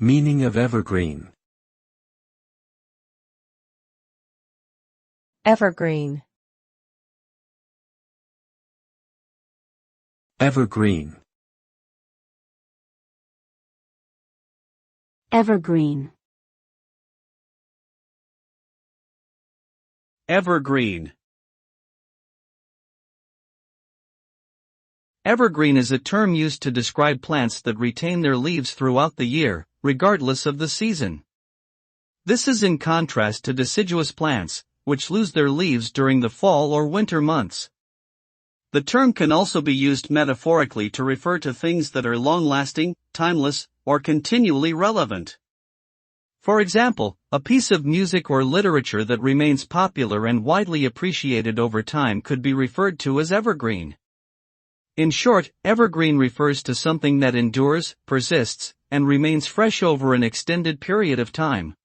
Meaning of evergreen. Evergreen. Evergreen. Evergreen. Evergreen. Evergreen is a term used to describe plants that retain their leaves throughout the year, regardless of the season. This is in contrast to deciduous plants, which lose their leaves during the fall or winter months. The term can also be used metaphorically to refer to things that are long-lasting, timeless, or continually relevant. For example, a piece of music or literature that remains popular and widely appreciated over time could be referred to as evergreen. In short, evergreen refers to something that endures, persists, and remains fresh over an extended period of time.